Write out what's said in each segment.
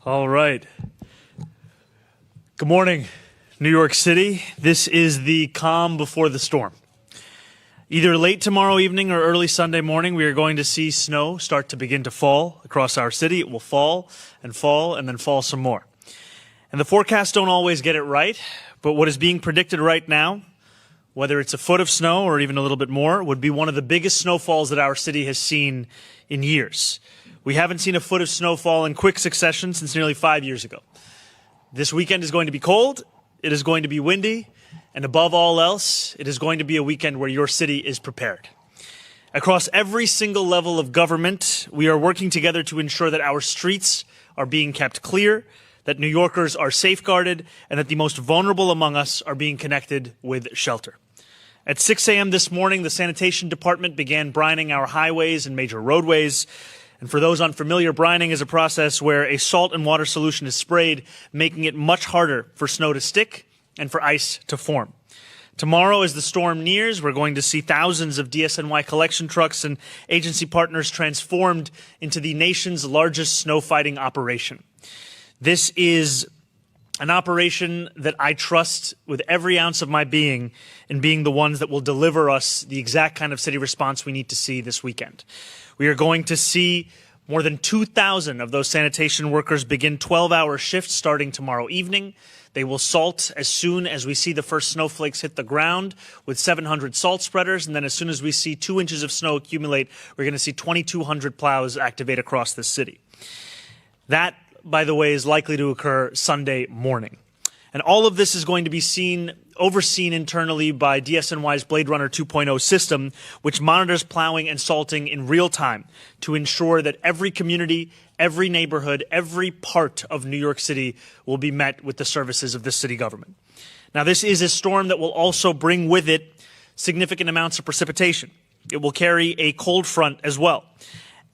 All right. Good morning, New York City. This is the calm before the storm. Either late tomorrow evening or early Sunday morning, we are going to see snow start to begin to fall across our city. It will fall and then fall some more. And the forecasts don't always get it right, but what is being predicted right now, whether it's a foot of snow or even a little bit more, would be one of the biggest snowfalls that our city has seen in years. We haven't seen a foot of snowfall in quick succession since nearly 5 years ago. This weekend is going to be cold, it is going to be windy, and above all else, it is going to be a weekend where your city is prepared. Across every single level of government, we are working together to ensure that our streets are being kept clear, that New Yorkers are safeguarded, and that the most vulnerable among us are being connected with shelter. At 6 a.m. this morning, the sanitation department began brining our highways and major roadways. And for those unfamiliar, brining is a process where a salt and water solution is sprayed, making it much harder for snow to stick and for ice to form. Tomorrow, as the storm nears, we're going to see thousands of DSNY collection trucks and agency partners transformed into the nation's largest snow fighting operation. This is an operation that I trust with every ounce of my being in being the ones that will deliver us the exact kind of city response we need to see this weekend. We are going to see more than 2,000 of those sanitation workers begin 12-hour shifts starting tomorrow evening. They will salt as soon as we see the first snowflakes hit the ground with 700 salt spreaders. And then as soon as we see 2 inches of snow accumulate, we're going to see 2,200 plows activate across the city. That, by the way, is likely to occur Sunday morning. And all of this is going to be overseen internally by DSNY's Blade Runner 2.0 system, which monitors plowing and salting in real time to ensure that every community, every neighborhood, every part of New York City will be met with the services of the city government. Now, this is a storm that will also bring with it significant amounts of precipitation. It will carry a cold front as well.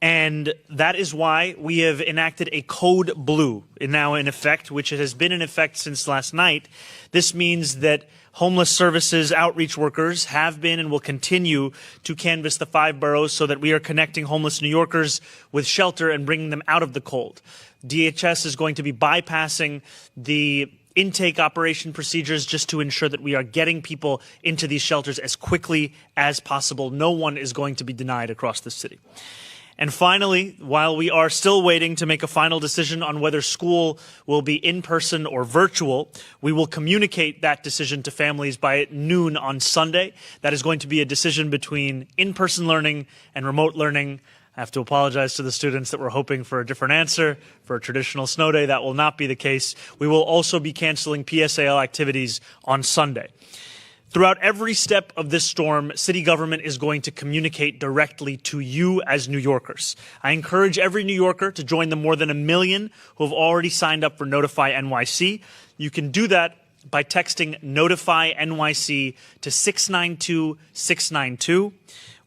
And that is why we have enacted a code blue now in effect, which has been in effect since last night. This means that homeless services outreach workers have been and will continue to canvass the 5 boroughs so that we are connecting homeless New Yorkers with shelter and bringing them out of the cold. DHS is going to be bypassing the intake operation procedures just to ensure that we are getting people into these shelters as quickly as possible. No one is going to be denied across the city. And finally, while we are still waiting to make a final decision on whether school will be in person or virtual, we will communicate that decision to families by noon on Sunday. That is going to be a decision between in-person learning and remote learning. I have to apologize to the students that were hoping for a different answer. For a traditional snow day, that will not be the case. We will also be canceling PSAL activities on Sunday. Throughout every step of this storm, city government is going to communicate directly to you as New Yorkers. I encourage every New Yorker to join the more than 1 million who have already signed up for Notify NYC. You can do that by texting Notify NYC to 692-692.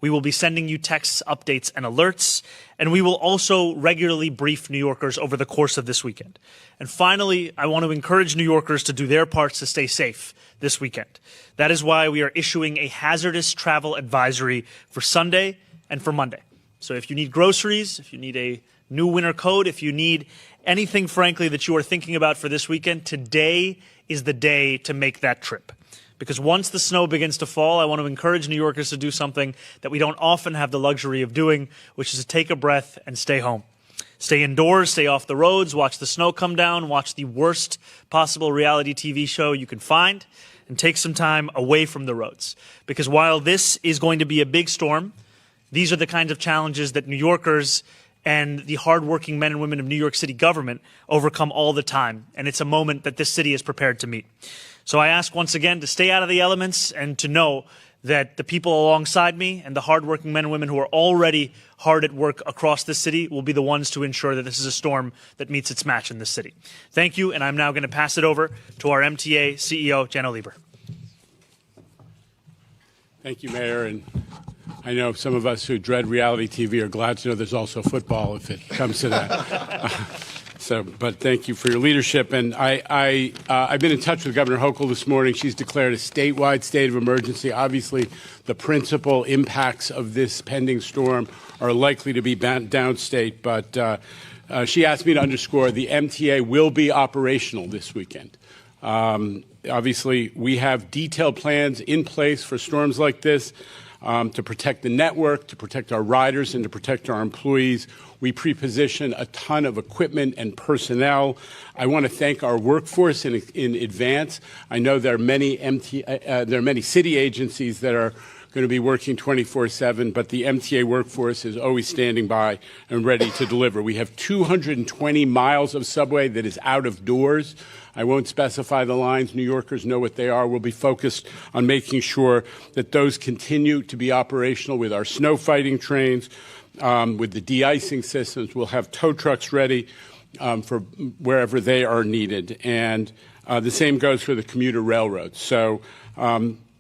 We will be sending you texts, updates, and alerts, and we will also regularly brief New Yorkers over the course of this weekend. And finally, I want to encourage New Yorkers to do their parts to stay safe this weekend. That is why we are issuing a hazardous travel advisory for Sunday and for Monday. So if you need groceries, if you need a new winter coat, if you need anything, frankly, that you are thinking about for this weekend, today is the day to make that trip. Because once the snow begins to fall, I want to encourage New Yorkers to do something that we don't often have the luxury of doing, which is to take a breath and stay home. Stay indoors, stay off the roads, watch the snow come down, watch the worst possible reality TV show you can find, and take some time away from the roads. Because while this is going to be a big storm, these are the kinds of challenges that New Yorkers and the hardworking men and women of New York City government overcome all the time. And it's a moment that this city is prepared to meet. So I ask once again to stay out of the elements and to know that the people alongside me and the hardworking men and women who are already hard at work across the city will be the ones to ensure that this is a storm that meets its match in the city. Thank you, and I'm now going to pass it over to our MTA CEO, Jano Lieber. Thank you, Mayor. And I know some of us who dread reality TV are glad to know there's also football if it comes to that. But thank you for your leadership. And I've been in touch with Governor Hochul this morning. She's declared a statewide state of emergency. Obviously, the principal impacts of this pending storm are likely to be downstate, but she asked me to underscore the MTA will be operational this weekend. Obviously, we have detailed plans in place for storms like this to protect the network, to protect our riders, and to protect our employees. We pre-position a ton of equipment and personnel. I want to thank our workforce in advance. I know there are many city agencies that are going to be working 24/7, but the MTA workforce is always standing by and ready to deliver. We have 220 miles of subway that is out of doors. I won't specify the lines. New Yorkers know what they are. We'll be focused on making sure that those continue to be operational with our snow fighting trains, with the de-icing systems. We'll have tow trucks ready for wherever they are needed. And the same goes for the commuter railroads. So,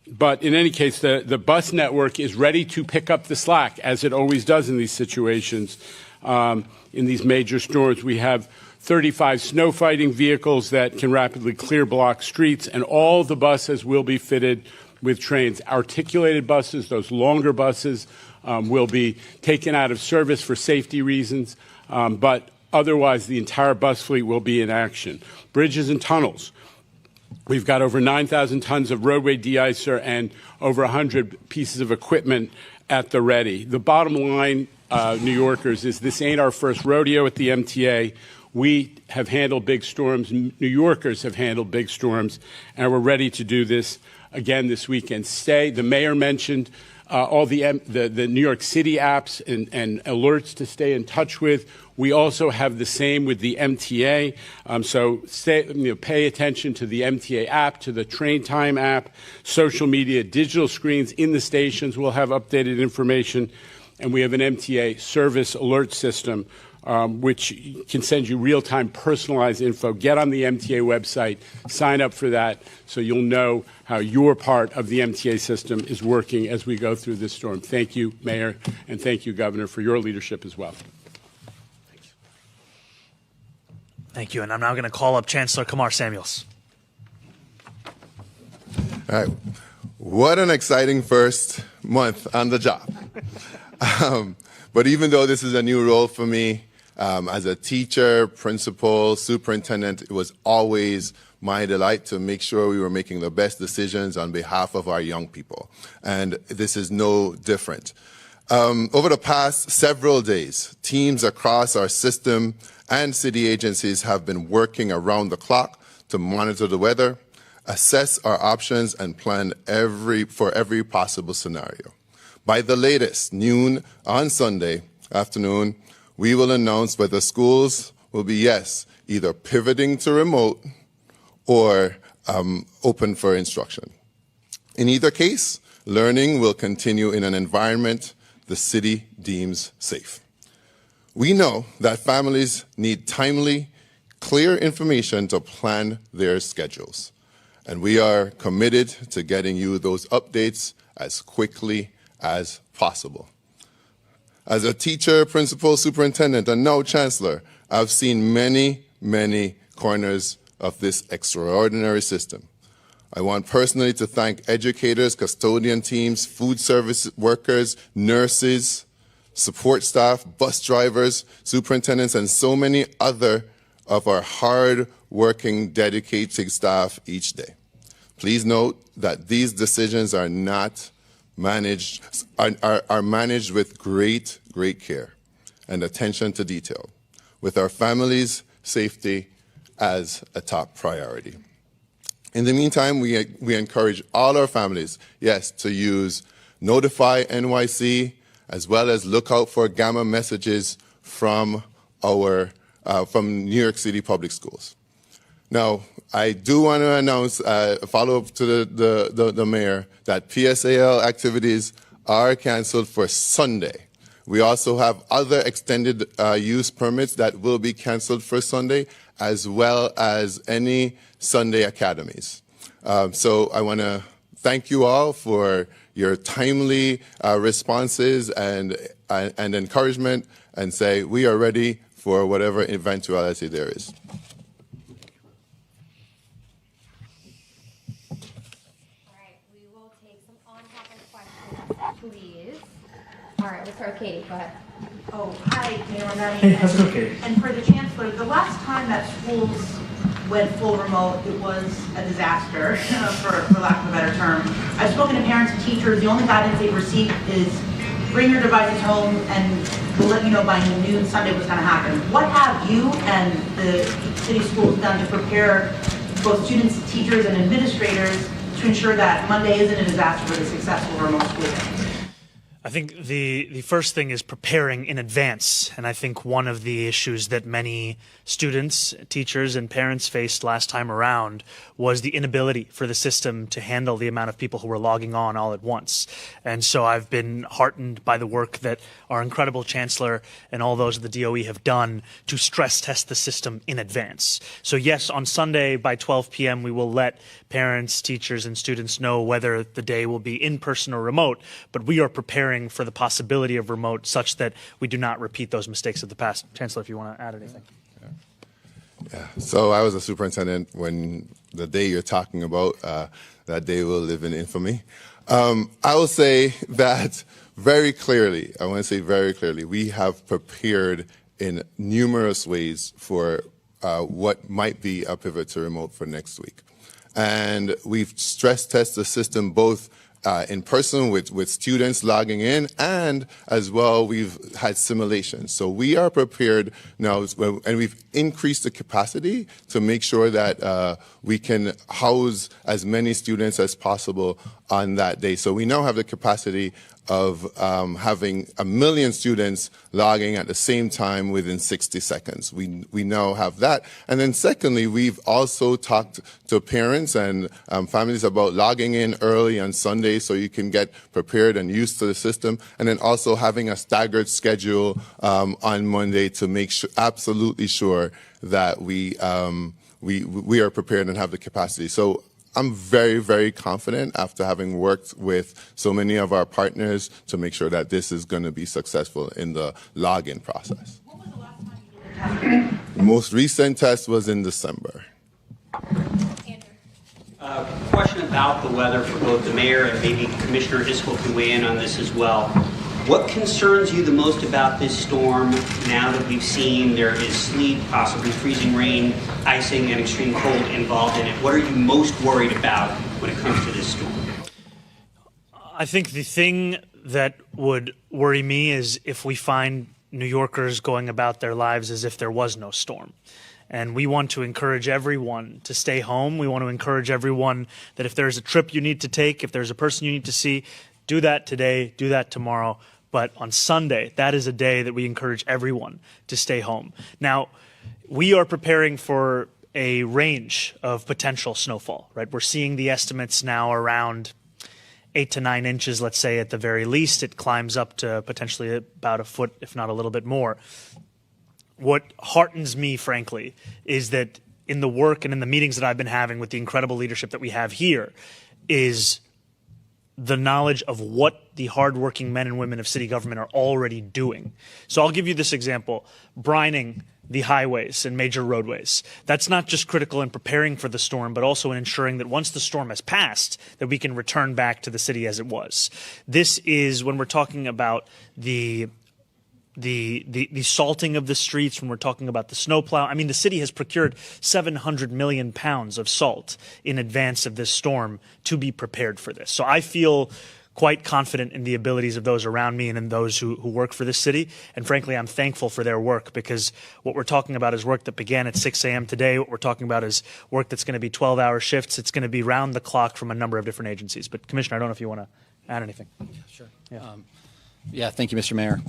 but in any case, the bus network is ready to pick up the slack, as it always does in these situations. In these major storms, we have 35 snow fighting vehicles that can rapidly clear block streets, and all the buses will be fitted with trains. Articulated buses, those longer buses, will be taken out of service for safety reasons, but otherwise the entire bus fleet will be in action. Bridges and tunnels. We've got over 9,000 tons of roadway de-icer and over 100 pieces of equipment at the ready. The bottom line, New Yorkers, is this ain't our first rodeo at the MTA. We have handled big storms. New Yorkers have handled big storms, and we're ready to do this again this weekend. The mayor mentioned all the New York City apps and alerts to stay in touch with. We also have the same with the MTA. So pay attention to the MTA app, to the Train Time app, social media, digital screens in the stations will have updated information. And we have an MTA service alert system, which can send you real-time personalized info. Get on the MTA website, sign up for that, so you'll know how your part of the MTA system is working as we go through this storm. Thank you, Mayor, and thank you, Governor, for your leadership as well. Thank you. And I'm now going to call up Chancellor Kamar Samuels. All right. What an exciting first month on the job. But even though this is a new role for me, as a teacher, principal, superintendent, it was always my delight to make sure we were making the best decisions on behalf of our young people. And this is no different. Over the past several days, teams across our system and city agencies have been working around the clock to monitor the weather, assess our options, and plan for every possible scenario. By the latest, noon on Sunday afternoon, we will announce whether schools will be, either pivoting to remote or open for instruction. In either case, learning will continue in an environment the city deems safe. We know that families need timely, clear information to plan their schedules, and we are committed to getting you those updates as quickly as possible. As a teacher, principal, superintendent, and now chancellor, I've seen many, many corners of this extraordinary system. I want personally to thank educators, custodian teams, food service workers, nurses, support staff, bus drivers, superintendents, and so many other of our hard-working, dedicated staff each day. Please note that these decisions are not managed with great care and attention to detail, with our families' safety as a top priority. In the meantime, we encourage all our families, to use Notify NYC, as well as look out for Gamma messages from New York City Public Schools. Now, I do want to announce a follow-up to the mayor that PSAL activities are canceled for Sunday. We also have other extended use permits that will be canceled for Sunday, as well as any Sunday academies. So I want to thank you all for your timely responses and encouragement, and say we are ready for whatever eventuality there is. Please. All right, let's start with Katie. Go ahead. Oh, hi, Mayor Maroney. Hey, how's it okay? And for the Chancellor, the last time that schools went full remote, it was a disaster, for lack of a better term. I've spoken to parents and teachers. The only guidance they've received is bring your devices home and we'll let you know by noon Sunday what's going to happen. What have you and the city schools done to prepare both students, teachers, and administrators to ensure that Monday isn't a disaster but a successful remote school day? I think the first thing is preparing in advance. And I think one of the issues that many students, teachers, and parents faced last time around was the inability for the system to handle the amount of people who were logging on all at once. And so I've been heartened by the work that our incredible Chancellor and all those of the DOE have done to stress test the system in advance. So yes, on Sunday by 12 p.m. we will let parents, teachers, and students know whether the day will be in person or remote, but we are preparing for the possibility of remote such that we do not repeat those mistakes of the past. Chancellor, if you want to add anything. Yeah. So I was a superintendent when the day you're talking about, that day will live in infamy. I will say that very clearly, I want to say very clearly, we have prepared in numerous ways for what might be a pivot to remote for next week. And we've stress tested the system both in person with students logging in, and as well we've had simulations. So we are prepared now, and we've increased the capacity to make sure that we can house as many students as possible on that day. So we now have the capacity of having 1 million students logging at the same time within 60 seconds. We now have that. And then secondly, we've also talked to parents and families about logging in early on Sunday so you can get prepared and used to the system. And then also having a staggered schedule on Monday to make absolutely sure that we are prepared and have the capacity. So I'm very, very confident after having worked with so many of our partners to make sure that this is going to be successful in the login process. What was the last time you did a test? The most recent test was in December. Question about the weather for both the mayor and maybe Commissioner Isbell can weigh in on this as well. What concerns you the most about this storm now that we've seen there is sleet, possibly freezing rain, icing, and extreme cold involved in it? What are you most worried about when it comes to this storm? I think the thing that would worry me is if we find New Yorkers going about their lives as if there was no storm. And we want to encourage everyone to stay home. We want to encourage everyone that if there's a trip you need to take, if there's a person you need to see, do that today, do that tomorrow. But on Sunday, that is a day that we encourage everyone to stay home. Now, we are preparing for a range of potential snowfall, right? We're seeing the estimates now around 8 to 9 inches, let's say at the very least. It climbs up to potentially about a foot, if not a little bit more. What heartens me, frankly, is that in the work and in the meetings that I've been having with the incredible leadership that we have here is the knowledge of what the hardworking men and women of city government are already doing. So I'll give you this example. Brining the highways and major roadways. That's not just critical in preparing for the storm, but also in ensuring that once the storm has passed, that we can return back to the city as it was. This is when we're talking about the salting of the streets, when we're talking about the snowplow. I mean, the city has procured 700 million pounds of salt in advance of this storm to be prepared for this. So I feel quite confident in the abilities of those around me and in those who work for this city. And frankly, I'm thankful for their work, because what we're talking about is work that began at 6 a.m. today. What we're talking about is work that's going to be 12-hour shifts. It's going to be round the clock from a number of different agencies. But Commissioner, I don't know if you want to add anything. Sure. Yeah, thank you, Mr. Mayor.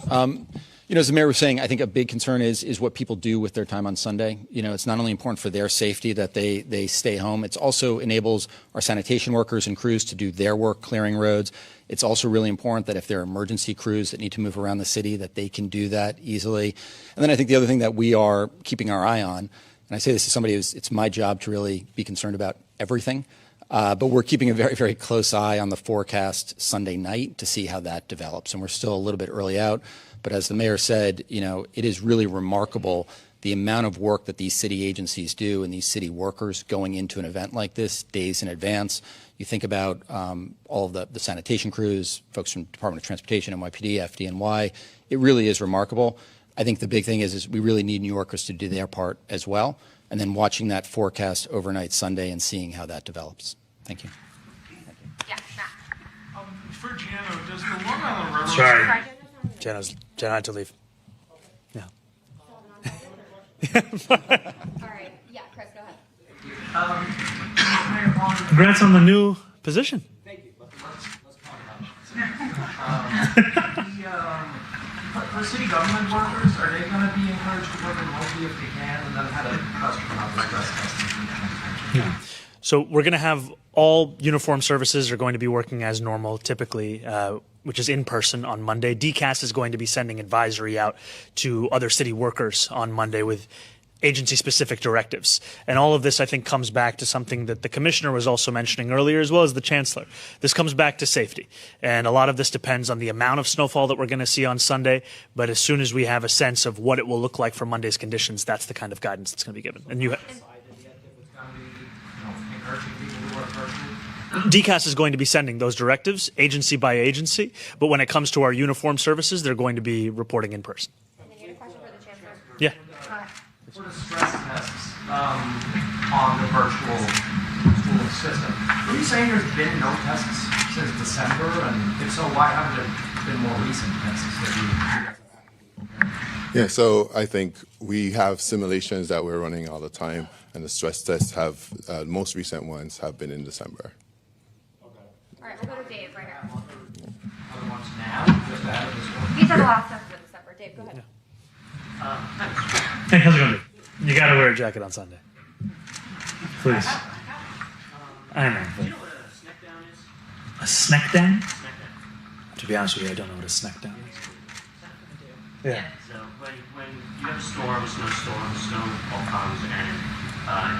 You know, as the mayor was saying, I think a big concern is what people do with their time on Sunday. You know, it's not only important for their safety that they stay home. It also enables our sanitation workers and crews to do their work clearing roads. It's also really important that if there are emergency crews that need to move around the city, that they can do that easily. And then I think the other thing that we are keeping our eye on, and I say this as somebody who's, it's my job to really be concerned about everything, but we're keeping a very, very close eye on the forecast Sunday night to see how that develops. And we're still a little bit early out. But as the mayor said, you know, it is really remarkable the amount of work that these city agencies do and these city workers going into an event like this days in advance. You think about all of the sanitation crews, folks from Department of Transportation, NYPD, FDNY. It really is remarkable. I think the big thing is we really need New Yorkers to do their part as well, and then watching that forecast overnight Sunday and seeing how that develops. Thank you. Yeah, Matt. For Jano, does the Long Island Railroad... Sorry. Jenna had to leave. Yeah. All right. Yeah, Chris, go ahead. Congrats on the new position. Thank you. Let's talk about it. For city government workers, are they going to be encouraged to work remotely if they can? And then I had a question about the stress testing. Yeah. So we're going to have all uniform services are going to be working as normal, typically, which is in person on Monday. DCAS is going to be sending advisory out to other city workers on Monday with agency-specific directives. And all of this, I think, comes back to something that the commissioner was also mentioning earlier, as well as the chancellor. This comes back to safety. And a lot of this depends on the amount of snowfall that we're going to see on Sunday. But as soon as we have a sense of what it will look like for Monday's conditions, that's the kind of guidance that's going to be given. And DCAS is going to be sending those directives agency by agency, but when it comes to our uniform services, they're going to be reporting in person. And then you had a question for the chancellor? Yeah. For the stress tests on the virtual school system, are you saying there's been no tests since December? And if so, why haven't there been more recent tests that you... Yeah, so I think we have simulations that we're running all the time, and the stress tests have, most recent ones have been in December. All right, we'll go to Dave right here. Other ones now? Just ahead of this one? These are the last steps of December. Dave, go ahead. Hey, how's it going? You got to wear a jacket on Sunday. Please. I know. Do you know what a snack down is? A snack down? Snack down. To be honest with you, I don't know what a snack down is. Yeah. So when you have a storm, a snowstorm, the snow all comes and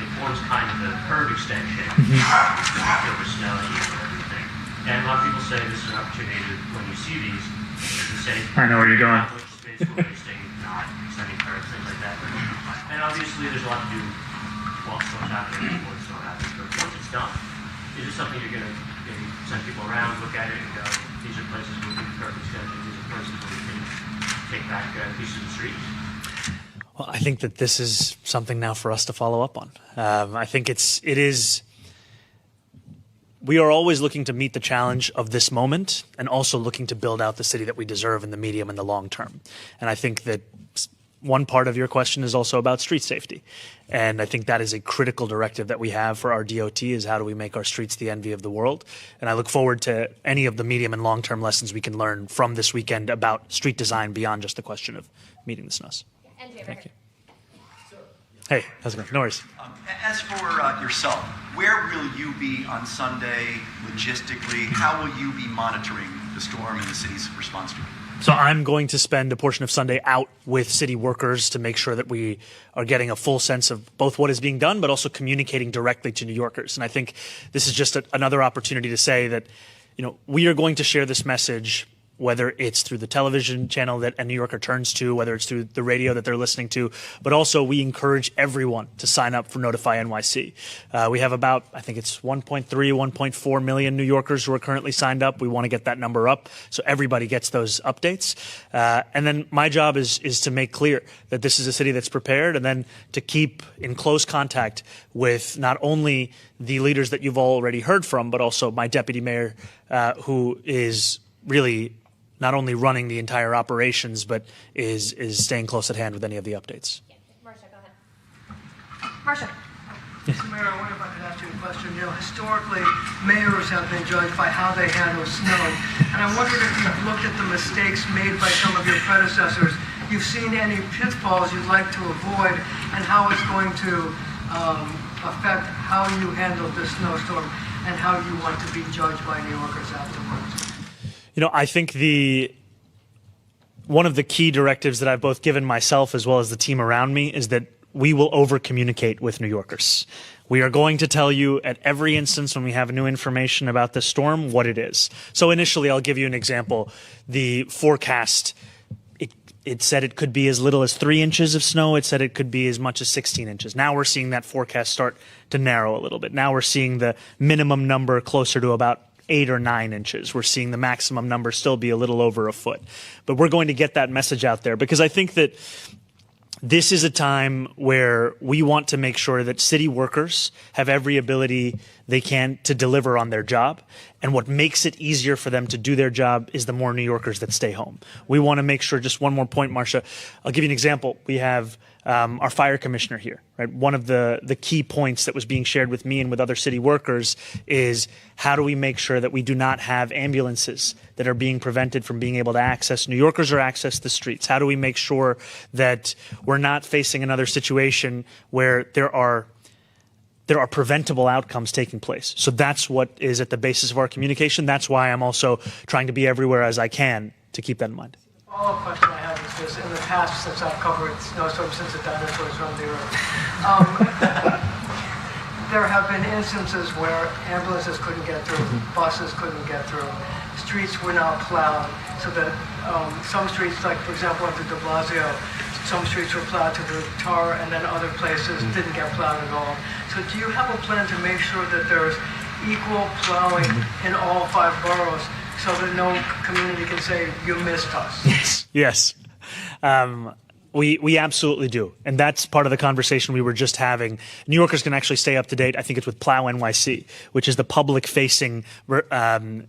it forms kind of a curve extension. Over snow and everything. And a lot of people say this is an opportunity to, when you see these, to say, I know where you're going. how much space we're wasting, not extending curves, things like that. And obviously there's a lot to do while snow's happening, before the snow happens. But once it's done, is this something you're going to maybe send people around, look at it, and go, these are places where we can curve extensions, these are places where we can take back pieces of the streets? Well, I think that this is something now for us to follow up on. I think it is. We are always looking to meet the challenge of this moment and also looking to build out the city that we deserve in the medium and the long term. And I think that one part of your question is also about street safety. And I think that is a critical directive that we have for our DOT is how do we make our streets the envy of the world. And I look forward to any of the medium and long term lessons we can learn from this weekend about street design beyond just the question of meeting the snows. Thank you. Hey, how's it going? No worries. As for yourself, where will you be on Sunday logistically? How will you be monitoring the storm and the city's response to it? So I'm going to spend a portion of Sunday out with city workers to make sure that we are getting a full sense of both what is being done, but also communicating directly to New Yorkers. And I think this is just another opportunity to say that, we are going to share this message, whether it's through the television channel that a New Yorker turns to, whether it's through the radio that they're listening to, but also we encourage everyone to sign up for Notify NYC. We have about, I think it's 1.3, 1.4 million New Yorkers who are currently signed up. We want to get that number up so everybody gets those updates. And then my job is to make clear that this is a city that's prepared and then to keep in close contact with not only the leaders that you've already heard from, but also my deputy mayor, who is really not only running the entire operations, but is staying close at hand with any of the updates. Yeah. Marcia, go ahead. Marcia. Mr. Mayor, I wonder if I could ask you a question. Historically, mayors have been judged by how they handle snow. And I wondered if you've looked at the mistakes made by some of your predecessors. You've seen any pitfalls you'd like to avoid and how it's going to affect how you handle this snowstorm and how you want to be judged by New Yorkers afterwards. I think one of the key directives that I've both given myself as well as the team around me is that we will over-communicate with New Yorkers. We are going to tell you at every instance when we have new information about this storm what it is. So initially, I'll give you an example. The forecast, It said it could be as little as 3 inches of snow. It said it could be as much as 16 inches. Now we're seeing that forecast start to narrow a little bit. Now we're seeing the minimum number closer to about 8 or 9 inches. We're seeing the maximum number still be a little over a foot. But we're going to get that message out there because I think that this is a time where we want to make sure that city workers have every ability they can to deliver on their job. And what makes it easier for them to do their job is the more New Yorkers that stay home. We want to make sure, just one more point, Marcia, I'll give you an example. We have our fire commissioner here, right? One of the key points that was being shared with me and with other city workers is how do we make sure that we do not have ambulances that are being prevented from being able to access New Yorkers or access the streets? How do we make sure that we're not facing another situation where there are preventable outcomes taking place? So that's what is at the basis of our communication. That's why I'm also trying to be everywhere as I can to keep that in mind. The follow-up question I have is this. In the past, since I've covered snowstorms since the dinosaurs roamed the earth, there have been instances where ambulances couldn't get through, buses couldn't get through, streets were not plowed, so that some streets, like for example at the de Blasio, some streets were plowed to the tar and then other places didn't get plowed at all. So do you have a plan to make sure that there's equal plowing in all 5 boroughs so that no community can say, you missed us? Yes. We absolutely do. And that's part of the conversation we were just having. New Yorkers can actually stay up to date. I think it's with Plow NYC, which is the public-facing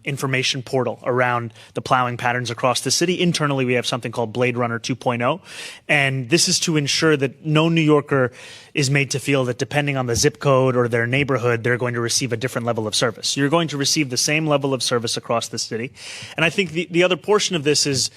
information portal around the plowing patterns across the city. Internally, we have something called Blade Runner 2.0. And this is to ensure that no New Yorker is made to feel that depending on the zip code or their neighborhood, they're going to receive a different level of service. You're going to receive the same level of service across the city. And I think the other portion of this is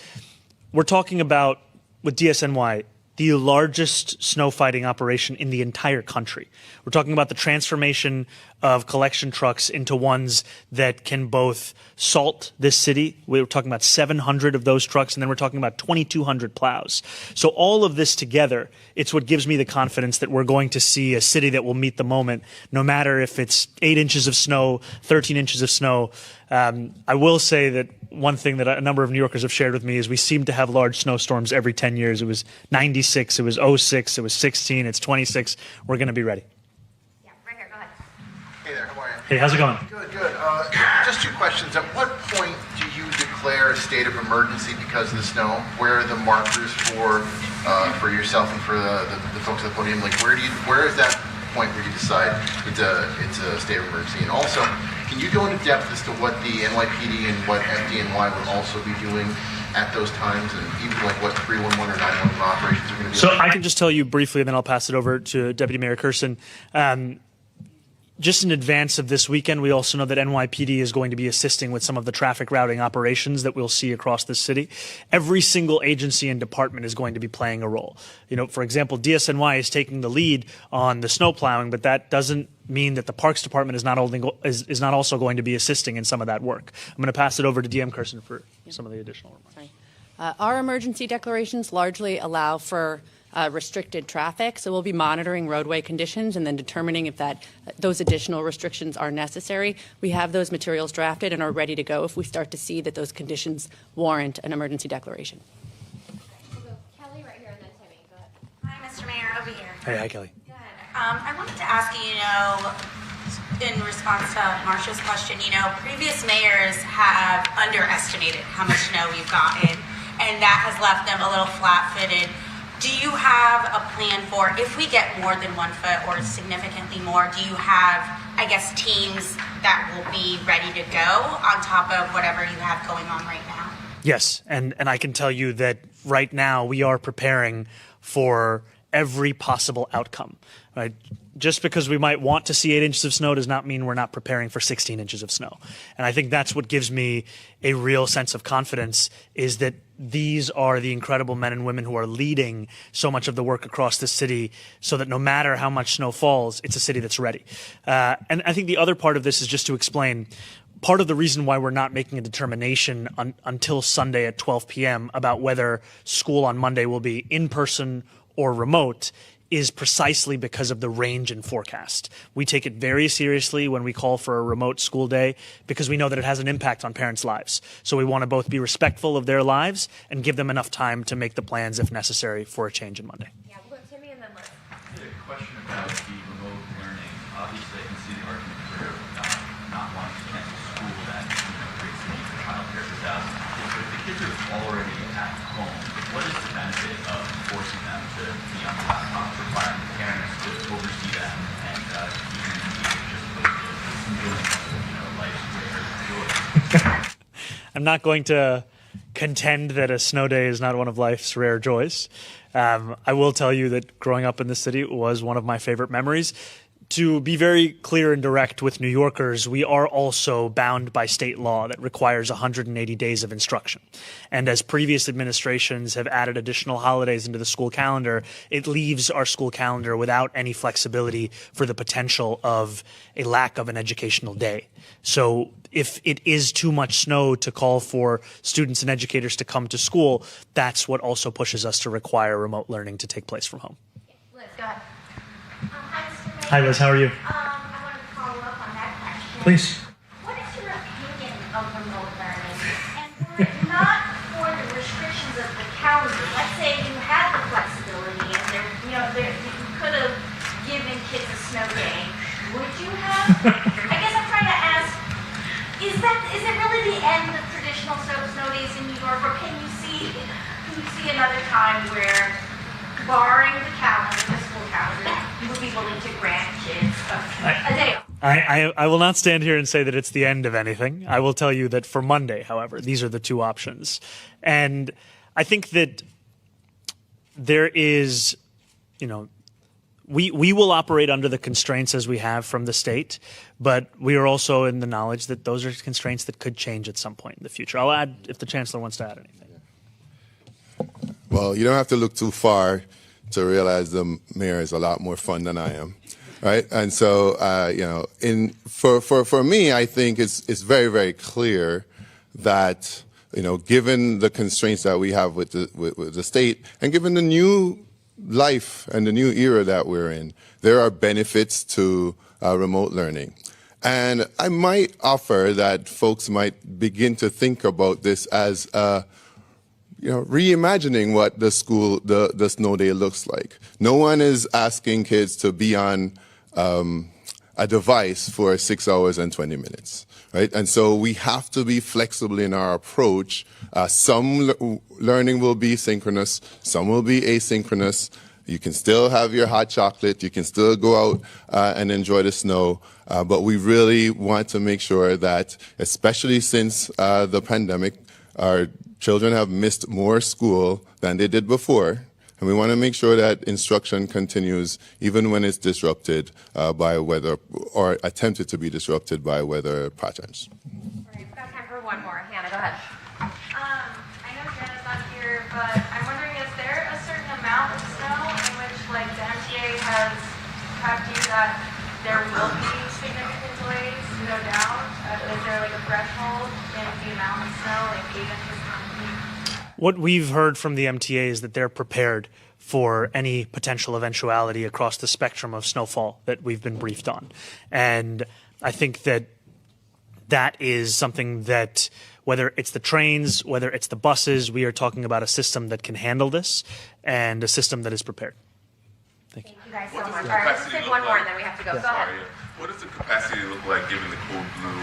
we're talking about, with DSNY, the largest snow fighting operation in the entire country. We're talking about the transformation of collection trucks into ones that can both salt this city. We're talking about 700 of those trucks, and then we're talking about 2,200 plows. So all of this together, it's what gives me the confidence that we're going to see a city that will meet the moment, no matter if it's 8 inches of snow, 13 inches of snow. I will say that one thing that a number of New Yorkers have shared with me is we seem to have large snowstorms every 10 years. It was 96, it was 06, it was 16, it's 26. We're going to be ready. Yeah, right here, go ahead. Hey there, how are you? Hey, how's it going? Good, good. Just 2 questions. At what point do you declare a state of emergency because of the snow? Where are the markers for yourself and for the folks at the podium? Like, where is that point where you decide it's a state of emergency? And also, can you go into depth as to what the NYPD and what FDNY will also be doing at those times, and even like what 311 or 911 operations are going to be? So I can just tell you briefly, and then I'll pass it over to Deputy Mayor Kirsten. Just in advance of this weekend, we also know that NYPD is going to be assisting with some of the traffic routing operations that we'll see across the city. Every single agency and department is going to be playing a role. You know, for example, DSNY is taking the lead on the snow plowing, but that doesn't mean that the Parks Department is not also going to be assisting in some of that work. I'm going to pass it over to DM Kirsten for some of the additional remarks. Our emergency declarations largely allow for restricted traffic, so we'll be monitoring roadway conditions and then determining if those additional restrictions are necessary. We have those materials drafted and are ready to go if we start to see that those conditions warrant an emergency declaration. We'll go Kelly right here and then Timmy. Go ahead. Hi, Mr. Mayor, over here. Hey, hi, Kelly. Good. I wanted to ask you, in response to Marcia's question, previous mayors have underestimated how much snow we've gotten, and that has left them a little flat-footed. Do you have a plan for if we get more than 1 foot or significantly more, do you have, teams that will be ready to go on top of whatever you have going on right now? Yes, and I can tell you that right now we are preparing for every possible outcome. Right? Just because we might want to see 8 inches of snow does not mean we're not preparing for 16 inches of snow. And I think that's what gives me a real sense of confidence, is that these are the incredible men and women who are leading so much of the work across the city, so that no matter how much snow falls, it's a city that's ready. And I think the other part of this is just to explain part of the reason why we're not making a determination until Sunday at 12 p.m. about whether school on Monday will be in person or remote is precisely because of the range in forecast. We take it very seriously when we call for a remote school day because we know that it has an impact on parents' lives. So we want to both be respectful of their lives and give them enough time to make the plans if necessary for a change in Monday. Yeah, we'll go to Timmy and then Liz. A question about the remote learning. Obviously, I can see the argument for not wanting to cancel school that creates the need for childcare for thousands of kids. But if the kids are already at home, what is the benefit of forcing them to be on the laptop, requiring parents to oversee them, and keeping them engaged as opposed to enjoying life's rare joys? I'm not going to contend that a snow day is not one of life's rare joys. I will tell you that growing up in the city was one of my favorite memories. To be very clear and direct with New Yorkers, we are also bound by state law that requires 180 days of instruction. And as previous administrations have added additional holidays into the school calendar, it leaves our school calendar without any flexibility for the potential of a lack of an educational day. So if it is too much snow to call for students and educators to come to school, that's what also pushes us to require remote learning to take place from home. Liz, go ahead. Hi, Liz. How are you? I wanted to follow up on that question. Please. What is your opinion of remote learning? And were it not for the restrictions of the calendar, let's say you had the flexibility and you could have given kids a snow day, would you have? I guess I'm trying to ask, is it really the end of traditional snow days in New York, or can you see another time where, barring the calendar, the school calendar, you would be willing to grant kids a day off? I will not stand here and say that it's the end of anything. I will tell you that for Monday, however, these are the two options. And I think that there is, we will operate under the constraints as we have from the state, but we are also in the knowledge that those are constraints that could change at some point in the future. I'll add if the chancellor wants to add anything. Well, you don't have to look too far to realize the mayor is a lot more fun than I am, right? And so, for me, I think it's very, very clear that, given the constraints that we have with the state, and given the new life and the new era that we're in, there are benefits to remote learning. And I might offer that folks might begin to think about this as reimagining what the snow day looks like. No one is asking kids to be on a device for 6 hours and 20 minutes, right? And so we have to be flexible in our approach. Some learning will be synchronous, some will be asynchronous. You can still have your hot chocolate, you can still go out and enjoy the snow, but we really want to make sure that, especially since the pandemic, our children have missed more school than they did before, and we want to make sure that instruction continues even when it's disrupted by weather, or attempted to be disrupted by weather patterns. All right, we've got time for one more. Hannah, go ahead. I know Jana's not here, but I'm wondering, is there a certain amount of snow in which, the MTA has prepped you that there will be significant delays, no doubt? Is there a threshold in the amount of snow, 8 inches? What we've heard from the MTA is that they're prepared for any potential eventuality across the spectrum of snowfall that we've been briefed on. And I think that that is something that, whether it's the trains, whether it's the buses, we are talking about a system that can handle this and a system that is prepared. Thank you. Thank you guys so much. All right, let's take one more and then we have to go. Go ahead. What does the capacity look like given the cold blue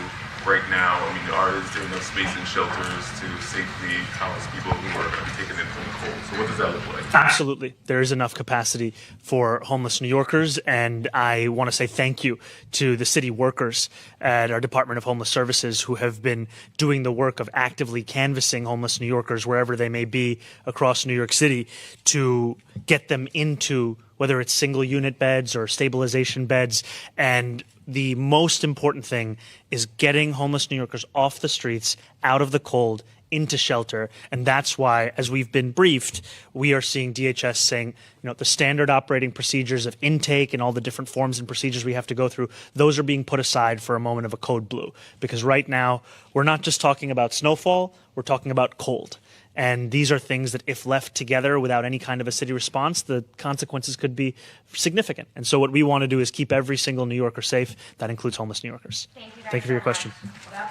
right now? I mean, is there enough space in shelters to safely house people who are going to be taken in from the cold? So what does that look like? Absolutely. There is enough capacity for homeless New Yorkers, and I want to say thank you to the city workers at our Department of Homeless Services who have been doing the work of actively canvassing homeless New Yorkers wherever they may be across New York City to get them into whether it's single unit beds or stabilization beds. And the most important thing is getting homeless New Yorkers off the streets, out of the cold, into shelter. And that's why, as we've been briefed, we are seeing DHS saying, the standard operating procedures of intake and all the different forms and procedures we have to go through, those are being put aside for a moment of a code blue. Because right now, we're not just talking about snowfall, we're talking about cold. And these are things that if left together without any kind of a city response, the consequences could be significant. And so what we want to do is keep every single New Yorker safe. That includes homeless New Yorkers. Thank you for your question. Well,